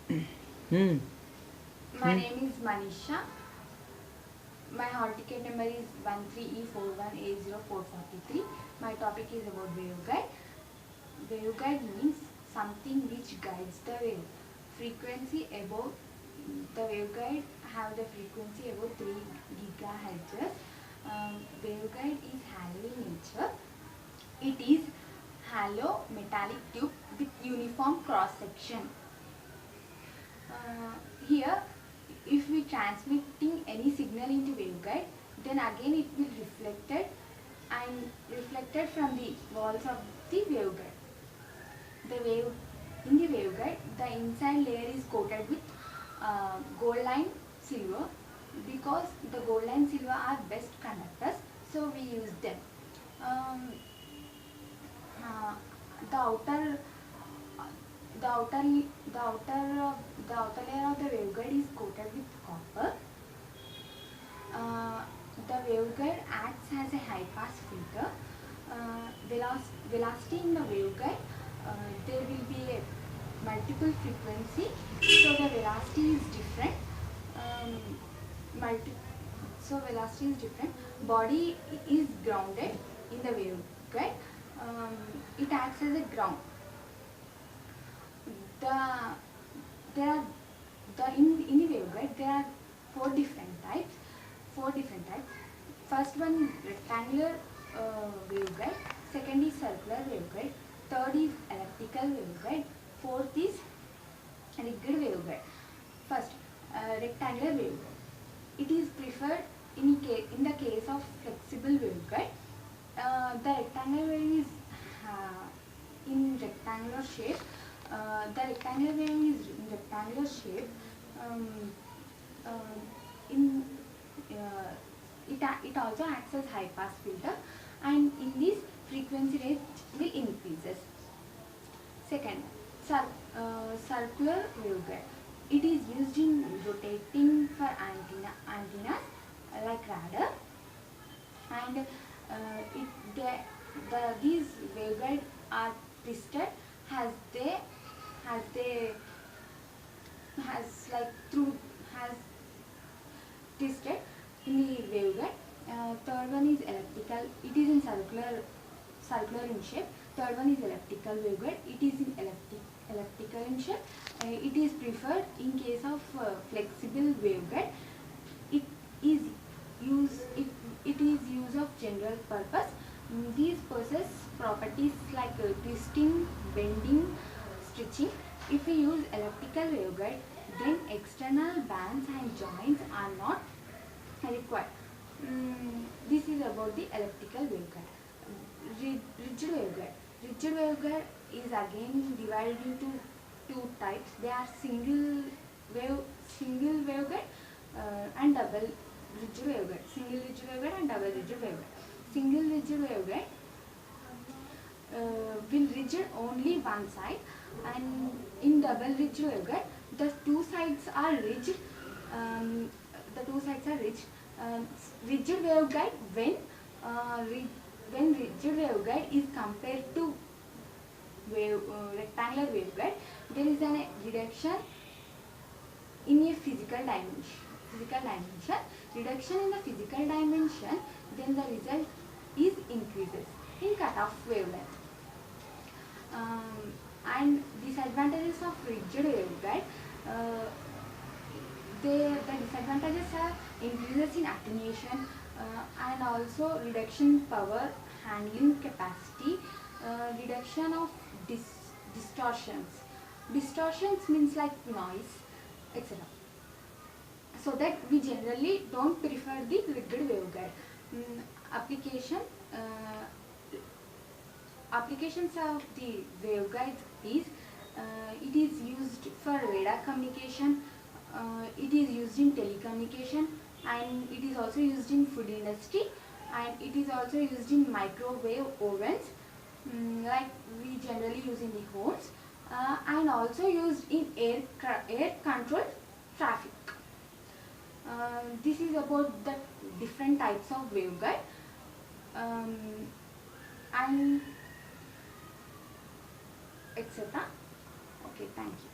Hmm. My name is Manisha. My hall ticket number is 13E41A0443. My topic is about waveguide. Waveguide means something which guides the wave. Frequency above the waveguide have the frequency above 3 gigahertz. Waveguide is hollow in nature. It is hollow metallic tube with uniform cross section. Here, if we transmitting any signal into waveguide, then again it will reflected from the walls of the waveguide. The wave in the waveguide, the inside layer is coated with gold line silver because the gold line silver are best conductors, so we use them. Um, uh, the outer the outer the outer the outer layer of the waveguide is coated with copper. Uh, the waveguide acts as a high pass filter. Velocity in the waveguide, there will be a multiple frequency, so the velocity is different. Um, multi so velocity is different. Body is grounded in the waveguide. It acts as a ground. The there are in the waveguide there are four different types. First one is rectangular waveguide. Second is circular waveguide. Third is elliptical waveguide. Fourth is rigid waveguide. First, rectangular waveguide. It is preferred in the case of flexible waveguide. The rectangular wave is in rectangular shape. The rectangular wave is in rectangular shape. Um, in it also acts as high pass filter, and in this frequency range will increases. Second, circular waveguide. It is used in rotating for antennas like radar, and these waveguide are twisted as they has like through has twisted in the waveguide. Third one is elliptical. It is in circular in shape. Third one is elliptical waveguide. It is in elliptical in shape. It is preferred in case of flexible waveguide. It is use of general purpose. These possess properties like twisting, bending, stretching. If we use elliptical waveguide, then external bands and joints are not required. This is about the elliptical waveguide. Rigid waveguide. Rigid waveguide is again divided into two types. They are single waveguide and double rigid waveguide. Single rigid waveguide and double rigid waveguide. Single rigid waveguide will rigid only one side, and in double rigid waveguide the two sides are rigid. The two sides are rigid. Rigid waveguide when rigid waveguide is compared to rectangular waveguide, there is a reduction in a physical dimension. Reduction in the physical dimension, then the result is increases in cutoff wavelength. And disadvantages of rigid waveguide. The disadvantages are increases in attenuation and also reduction in power handling capacity, reduction of distortions. Distortions means like noise, etc. So that we generally don't prefer the rigid waveguide. Application. Applications of the waveguides is it is used for radar communication, it is used in telecommunication, and it is also used in food industry, and it is also used in microwave ovens, like we generally use in the homes, and also used in air controlled traffic. This is about the different types of waveguide, and etc. Okay, thank you.